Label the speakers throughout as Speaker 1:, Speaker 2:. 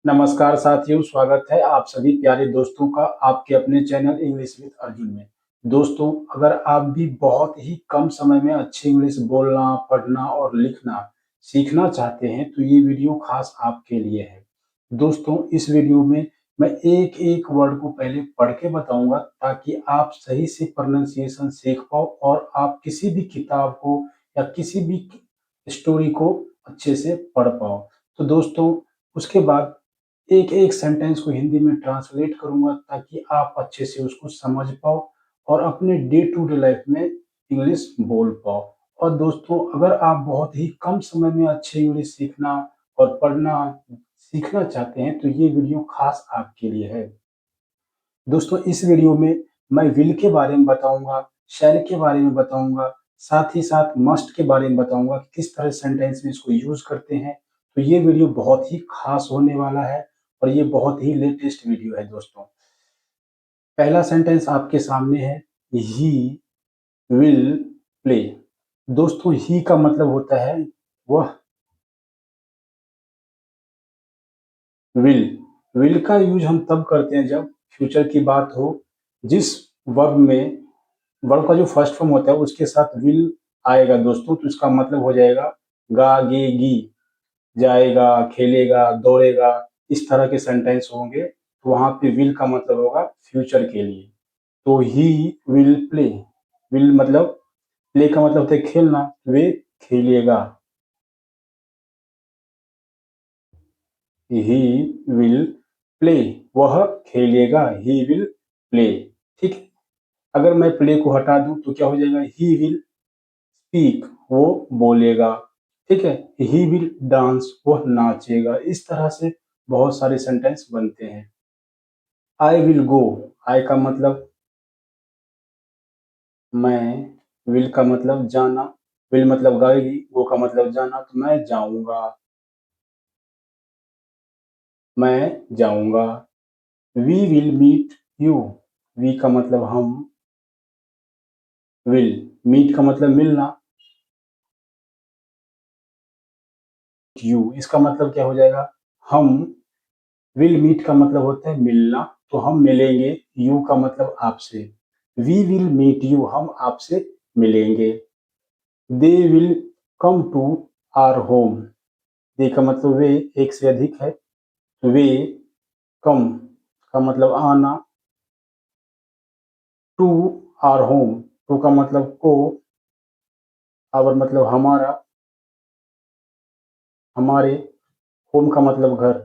Speaker 1: नमस्कार साथियों, स्वागत है आप सभी प्यारे दोस्तों का आपके अपने चैनल इंग्लिश विद अर्जुन में। दोस्तों, अगर आप भी बहुत ही कम समय में अच्छी इंग्लिश बोलना, पढ़ना और लिखना सीखना चाहते हैं तो ये वीडियो खास आपके लिए है। दोस्तों, इस वीडियो में मैं एक-एक वर्ड को पहले पढ़ के बताऊंगा ताकि आप सही से प्रोनाउंसिएशन सीख पाओ और आप किसी भी किताब को या किसी भी स्टोरी को अच्छे से पढ़ पाओ। तो दोस्तों, उसके बाद एक-एक सेंटेंस को हिंदी में ट्रांसलेट करूँगा ताकि आप अच्छे से उसको समझ पाओ और अपने डे टू डे लाइफ में इंग्लिश बोल पाओ। और दोस्तों, अगर आप बहुत ही कम समय में अच्छी इंग्लिश सीखना और पढ़ना सीखना चाहते हैं तो ये वीडियो खास आपके लिए है। दोस्तों, इस वीडियो में मैं विल के बारे में बताऊँगा, शैल के बारे में बताऊँगा, साथ ही साथ मस्ट के बारे में बताऊँगा कि किस तरह सेंटेंस में इसको यूज़ करते हैं। तो ये वीडियो बहुत ही खास होने वाला है और ये बहुत ही लेटेस्ट वीडियो है दोस्तों। पहला सेंटेंस आपके सामने है, ही विल प्ले। दोस्तों, ही का मतलब होता है वह विल। विल का यूज़ हम तब करते हैं जब फ्यूचर की बात हो, जिस वर्ब में वर्ब का जो फर्स्ट फॉर्म होता है उसके साथ विल आएगा दोस्तों, तो इसका मतलब हो जाएगा गागेगी, जाएगा, खेलेगा, दौड़ेगा, इस तरह के सेंटेंस होंगे तो वहां पे विल का मतलब होगा फ्यूचर के लिए। तो ही विल प्ले, विल मतलब प्ले का मतलब होता है खेलना, वे खेलेगा। ही विल प्ले, वह खेलेगा, ही विल प्ले। ठीक है, अगर मैं प्ले को हटा दूं तो क्या हो जाएगा, ही विल स्पीक, वो बोलेगा। ठीक है, ही विल डांस, वह नाचेगा। इस तरह से बहुत सारे सेंटेंस बनते हैं। आई विल गो, आई का मतलब मैं, विल का मतलब जाना, विल मतलब गाएगी, गो का मतलब जाना, तो मैं जाऊंगा, मैं जाऊंगा। We will meet you, we का मतलब हम, विल, मीट का मतलब मिलना, यू इसका मतलब क्या हो जाएगा, हम। विल मीट का मतलब होता है मिलना, तो हम मिलेंगे। यू का मतलब आपसे, वी विल मीट यू, हम आपसे मिलेंगे। They will come to our home, they का मतलब वे, एक से अधिक है, वे कम का मतलब आना, टू आवर होम, टू का मतलब को, आवर मतलब हमारा, हमारे, होम का मतलब घर।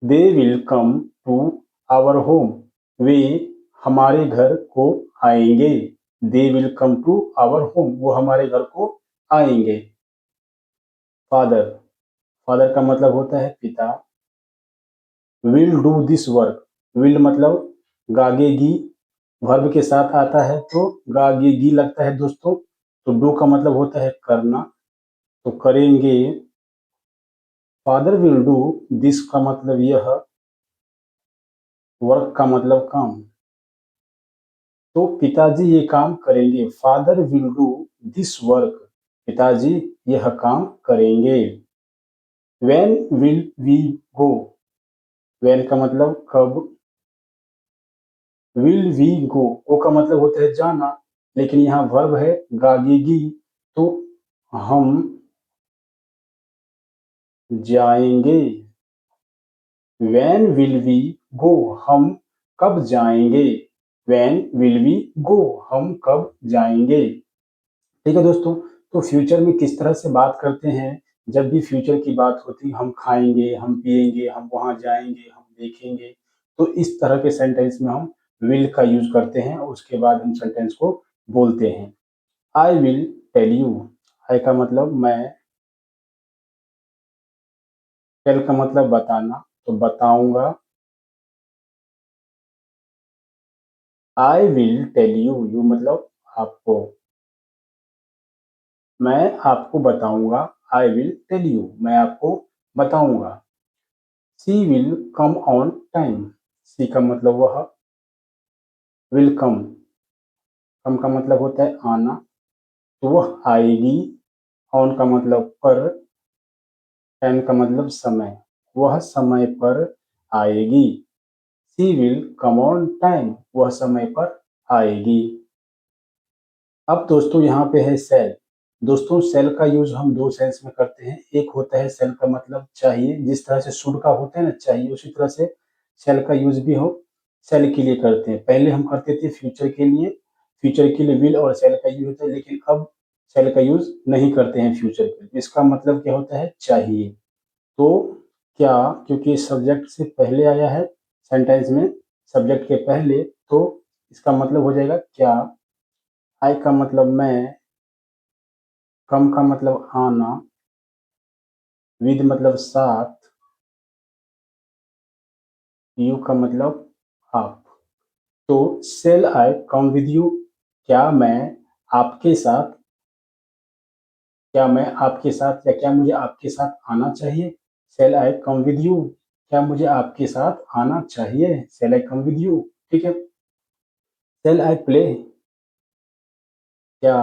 Speaker 1: They will come to our home, वे हमारे घर को आएंगे। They will come to our home, वो हमारे घर को आएंगे। फादर, फादर का मतलब होता है पिता। Will do this work, will मतलब गागेगी, वर्ब के साथ आता है तो गागेगी लगता है दोस्तों। तो डू का मतलब होता है करना, तो करेंगे। फादर विल डू दिस का मतलब यह, वर्क का मतलब काम, तो पिताजी ये काम करेंगे। Father will do this work, पिताजी यह काम करेंगे। When will we go, when का मतलब कब, विल वी गो, गो का मतलब होता है जाना, लेकिन यहाँ वर्ब है गागेगी, तो हम जाएंगे। व्हेन विल वी गो, हम कब जाएंगे। व्हेन विल वी गो, हम कब जाएंगे। ठीक है दोस्तों, तो फ्यूचर में किस तरह से बात करते हैं, जब भी फ्यूचर की बात होती है, हम खाएंगे, हम पिएंगे, हम वहां जाएंगे, हम देखेंगे, तो इस तरह के सेंटेंस में हम विल का यूज करते हैं और उसके बाद हम सेंटेंस को बोलते हैं। I will tell you, I का मतलब मैं, टेल का मतलब बताना, तो बताऊंगा। I will tell you, you मतलब आपको, मैं आपको बताऊंगा। आई विल टेल यू, मैं आपको बताऊंगा। She will come on time, she का मतलब वह, विल कम, कम का मतलब होता है आना, तो वह आएगी। ऑन का मतलब पर, टाइम का मतलब समय, वह समय पर आएगी। She will come on time, वह समय पर आएगी। अब दोस्तों यहाँ पे है सेल। दोस्तों सेल का यूज हम दो सेंस में करते हैं। एक होता है सेल का मतलब चाहिए, जिस तरह से शुड का होता है ना चाहिए, उसी तरह से सेल का यूज भी हो सेल के लिए करते हैं। पहले हम करते थे फ्यूचर के लिए, फ्यूचर के लिए विल और सेल का यूज होता है, लेकिन अब सेल का यूज नहीं करते हैं फ्यूचर के लिए। इसका मतलब क्या होता है? चाहिए। तो क्या, क्योंकि सब्जेक्ट से पहले आया है सेंटेंस में, सब्जेक्ट के पहले, तो इसका मतलब हो जाएगा क्या। आई का मतलब मैं, कम का मतलब आना, विद मतलब साथ, यू का मतलब आप। तो shall I come with you, क्या मैं आपके साथ, क्या मैं आपके साथ, या क्या मुझे आपके साथ आना चाहिए। Shall I come with you, क्या मुझे आपके साथ आना चाहिए। Shall I come with you, ठीक है। शेल आई प्ले, क्या,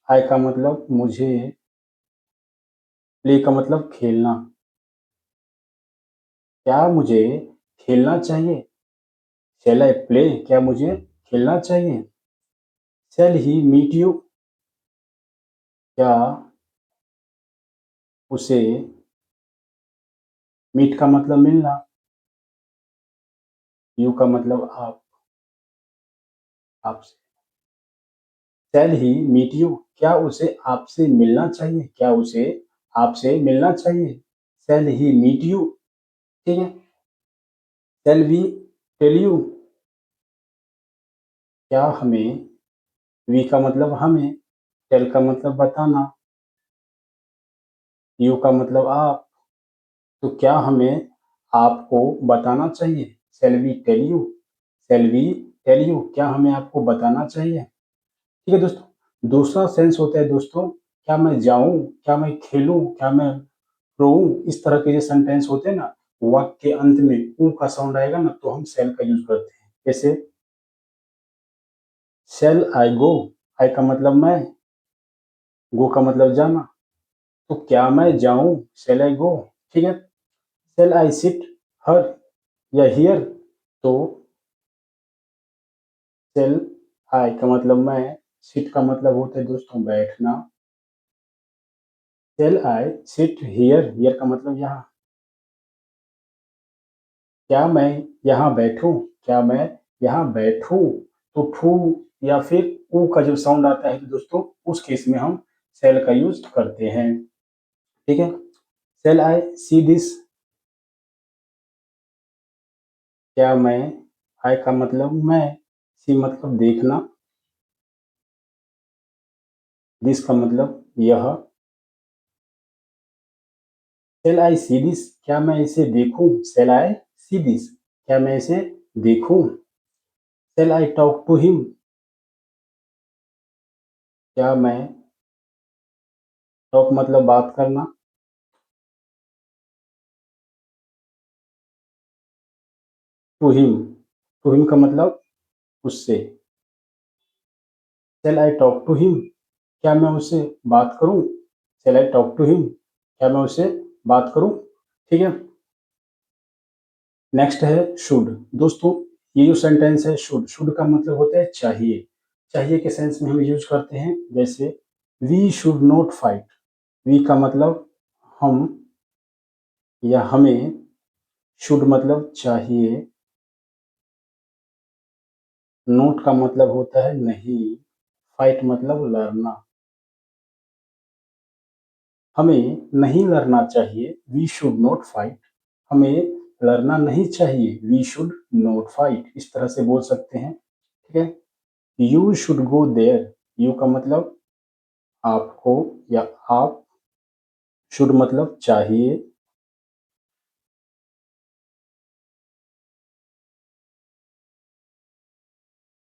Speaker 1: आई का मतलब मुझे, प्ले का मतलब खेलना, क्या मुझे खेलना चाहिए। शेल आई प्ले, क्या मुझे खेलना चाहिए। शेल ही मीट यू, क्या उसे, मीट का मतलब मिलना, यू का मतलब आप, आपसे। शेल ही मीट यू, क्या उसे आपसे मिलना चाहिए, क्या उसे आपसे मिलना चाहिए। शेल ही मीट यू, ठीक है। शेल वी टेल यू, क्या हमें, वी का मतलब हमें, टेल का मतलब बताना, यू का मतलब आप, तो क्या हमें आपको बताना चाहिए। Shall we tell you, shall we tell you, क्या हमें आपको बताना चाहिए। ठीक है दोस्तों। दूसरा सेंस होता है दोस्तों, क्या मैं जाऊं, क्या मैं खेलूं, क्या मैं रोऊं। इस तरह के जो सेंटेंस होते हैं ना, वाक्य के अंत में ऊ का साउंड आएगा ना, तो हम शेल का यूज करते हैं। जैसे शेल आई गो, आई का मतलब मैं, गो का मतलब जाना, तो क्या मैं जाऊं, शेल आई गो, ठीक है। शेल आई सिट हर या हियर, तो शेल आई का मतलब मैं, सिट का मतलब होता है दोस्तों बैठना। Shall I sit here, here का मतलब यहाँ, क्या मैं यहाँ बैठूं, क्या मैं यहाँ बैठूं, तो ठू या फिर ऊ का जो साउंड आता है तो दोस्तों उस केस में हम सेल का यूज करते हैं। ठीक है। सेल आई सी दिस, क्या मैं, आई का मतलब मैं, सी मतलब देखना, दिस का मतलब यह। सेल आई सी दिस, क्या मैं इसे देखूं, सेल आई सी दिस, क्या मैं इसे देखूं। Shall I talk to him, क्या मैं, टॉक मतलब बात करना, टू हिम का मतलब उससे। Shall I talk to him, क्या मैं उससे बात करूं। Shall I talk to him, क्या मैं उससे बात करूं, ठीक है। नेक्स्ट है शुड। दोस्तों ये जो सेंटेंस है शुड, शुड का मतलब होता है चाहिए। चाहिए के सेंस में हम यूज करते हैं। जैसे we should not fight, we का मतलब हम या हमें, शुड मतलब चाहिए, नोट का मतलब होता है नहीं, फाइट मतलब लड़ना। हमें नहीं लड़ना चाहिए, वी शुड नॉट फाइट, हमें लड़ना नहीं चाहिए, वी शुड नॉट फाइट, इस तरह से बोल सकते हैं। ठीक है। You should go there, you का मतलब आपको या आप, शुड मतलब चाहिए,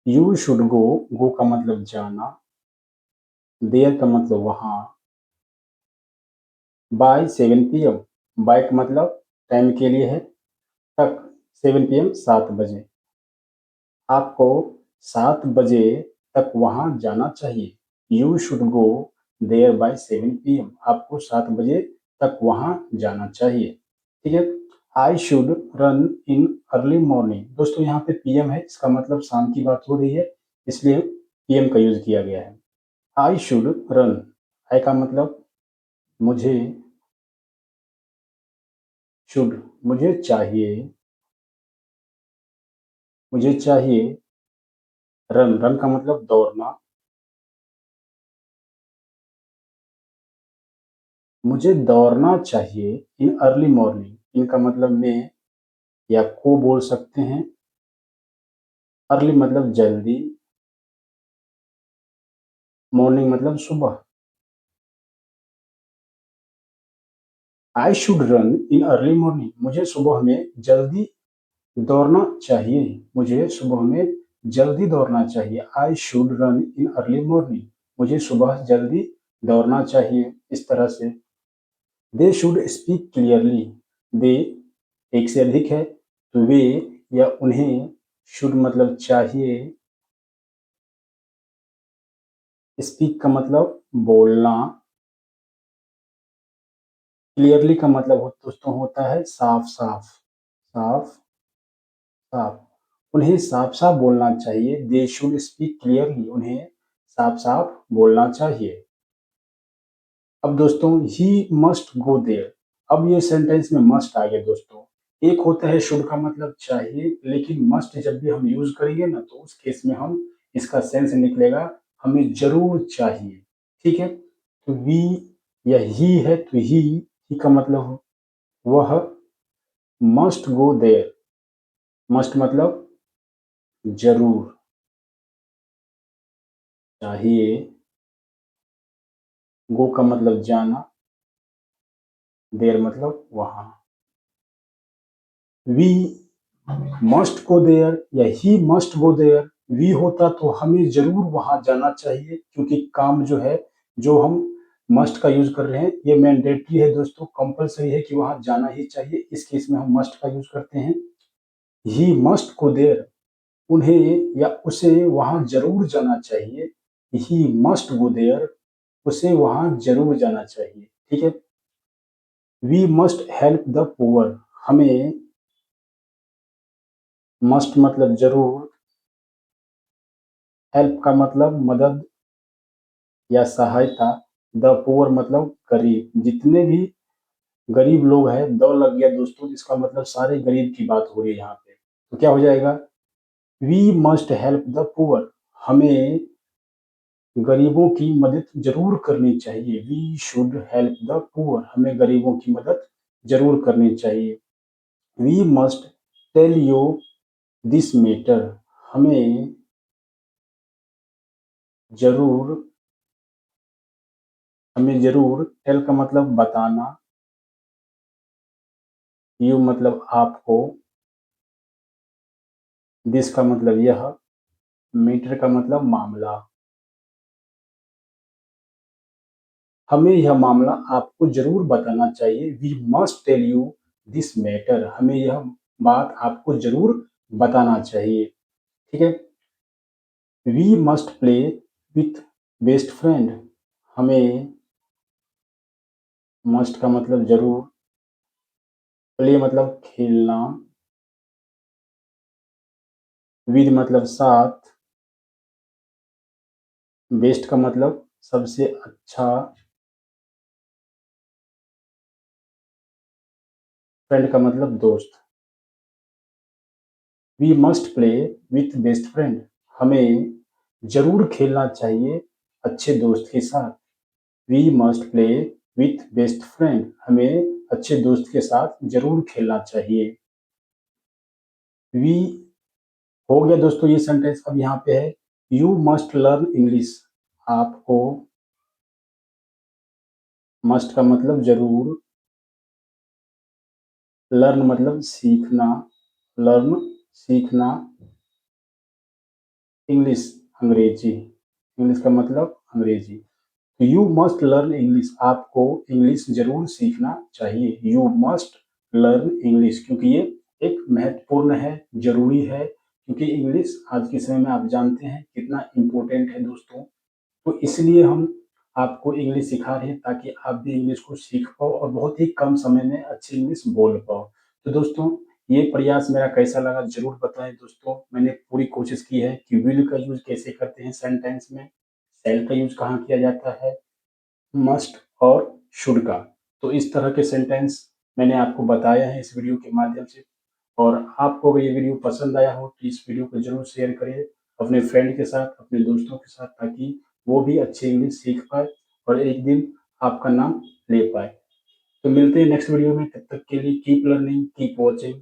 Speaker 1: यू शुड गो, गो का मतलब जाना, देयर का मतलब वहां, बाय 7 PM, बाय का मतलब टाइम के लिए है, तक, 7 PM 7 बजे, आपको 7 बजे तक वहां जाना चाहिए। You should go there by 7 PM, आपको 7 बजे तक वहां जाना चाहिए। ठीक है। I should run in early morning. दोस्तों यहाँ पे पीएम है, इसका मतलब शाम की बात हो रही है, इसलिए पीएम का यूज किया गया है। आई शुड रन, आई का मतलब मुझे, शुड मुझे चाहिए, मुझे चाहिए, रन रन का मतलब दौड़ना, मुझे दौड़ना चाहिए इन अर्ली मॉर्निंग। इनका मतलब मैं या को बोल सकते हैं। अर्ली मतलब जल्दी, मॉर्निंग मतलब सुबह। I should run in early morning, मुझे सुबह में जल्दी दौड़ना चाहिए, मुझे सुबह में जल्दी दौड़ना चाहिए। I should run in early morning, मुझे सुबह जल्दी दौड़ना चाहिए। इस तरह से दे शुड स्पीक क्लियरली, दे एक से अधिक है तो वे या उन्हें, शुड मतलब चाहिए, स्पीक का मतलब बोलना, क्लियरली का मतलब दोस्तों होता है साफ साफ, साफ साफ। उन्हें साफ साफ बोलना चाहिए, दे शुड स्पीक क्लियरली, उन्हें साफ साफ बोलना चाहिए। अब दोस्तों ही मस्ट गो देयर, अब ये सेंटेंस में मस्ट आ गया दोस्तों। एक होता है शुड का मतलब चाहिए, लेकिन मस्ट जब भी हम यूज करेंगे ना तो उस केस में हम इसका सेंस निकलेगा हमें जरूर चाहिए। ठीक है, तो वी या ही है तो ही का मतलब वह मस्ट गो देयर, मस्ट मतलब जरूर, चाहिए, गो का मतलब जाना, देयर मतलब वहां। वी मस्ट गो देयर या he must go there, we होता तो हमें जरूर वहां जाना चाहिए, क्योंकि काम जो है, जो हम मस्ट का यूज कर रहे हैं ये मैंडेटरी है दोस्तों, कंपलसरी है कि वहां जाना ही चाहिए। इस केस में हम मस्ट का यूज करते हैं। ही मस्ट गो देयर, उन्हें या उसे वहां जरूर जाना चाहिए। ही मस्ट गो देयर, उसे वहां जरूर जाना चाहिए। ठीक है, we must help the poor, हमें, मस्ट मतलब जरूर, हेल्प का मतलब मदद या सहायता, द पुअर मतलब गरीब, जितने भी गरीब लोग हैं, द लग गया दोस्तों, इसका मतलब सारे गरीब की बात हो रही है यहाँ पे। तो क्या हो जाएगा, we must help the poor, हमें गरीबों की मदद जरूर करनी चाहिए। We should help the poor, हमें गरीबों की मदद जरूर करनी चाहिए। We must tell you this matter, हमें जरूर, हमें जरूर, टेल का मतलब बताना, यू मतलब आपको, दिस का मतलब यह, मैटर का मतलब मामला, हमें यह मामला आपको जरूर बताना चाहिए। We must tell you this matter, हमें यह बात आपको जरूर बताना चाहिए। ठीक है, we must play with best friend, हमें, मस्ट का मतलब जरूर, प्ले मतलब खेलना, विद मतलब साथ, बेस्ट का मतलब सबसे अच्छा, फ्रेंड का मतलब दोस्त। We must play with best friend, हमें जरूर खेलना चाहिए अच्छे दोस्त के साथ। We must play with best friend, हमें अच्छे दोस्त के साथ जरूर खेलना चाहिए। वी हो गया दोस्तों ये सेंटेंस। अब यहाँ पे है यू मस्ट लर्न इंग्लिश, आपको, मस्ट का मतलब जरूर, लर्न मतलब सीखना, लर्न सीखना, इंग्लिश अंग्रेजी, इंग्लिश का मतलब अंग्रेजी। यू मस्ट लर्न इंग्लिश, आपको इंग्लिश जरूर सीखना चाहिए। यू मस्ट लर्न इंग्लिश, क्योंकि ये एक महत्वपूर्ण है, जरूरी है, क्योंकि इंग्लिश आज के समय में आप जानते हैं कितना इम्पोर्टेंट है दोस्तों। तो इसलिए हम आपको इंग्लिश सिखा रहे हैं ताकि आप भी इंग्लिश को सीख पाओ और बहुत ही कम समय में अच्छी इंग्लिश बोल पाओ। तो दोस्तों, ये प्रयास मेरा कैसा लगा ज़रूर बताएँ दोस्तों। मैंने पूरी कोशिश की है कि विल का यूज़ कैसे करते हैं सेंटेंस में, शैल का यूज़ कहाँ किया जाता है, मस्ट और शुड का। तो इस तरह के सेंटेंस मैंने आपको बताया है इस वीडियो के माध्यम से। और आपको अगर ये वीडियो पसंद आया हो तो इस वीडियो को ज़रूर शेयर करिए अपने फ्रेंड के साथ, अपने दोस्तों के साथ, ताकि वो भी अच्छी इंग्लिश सीख पाए और एक दिन आपका नाम ले पाए। तो मिलते हैं नेक्स्ट वीडियो में, तब तक के लिए कीप लर्निंग, कीप वॉचिंग।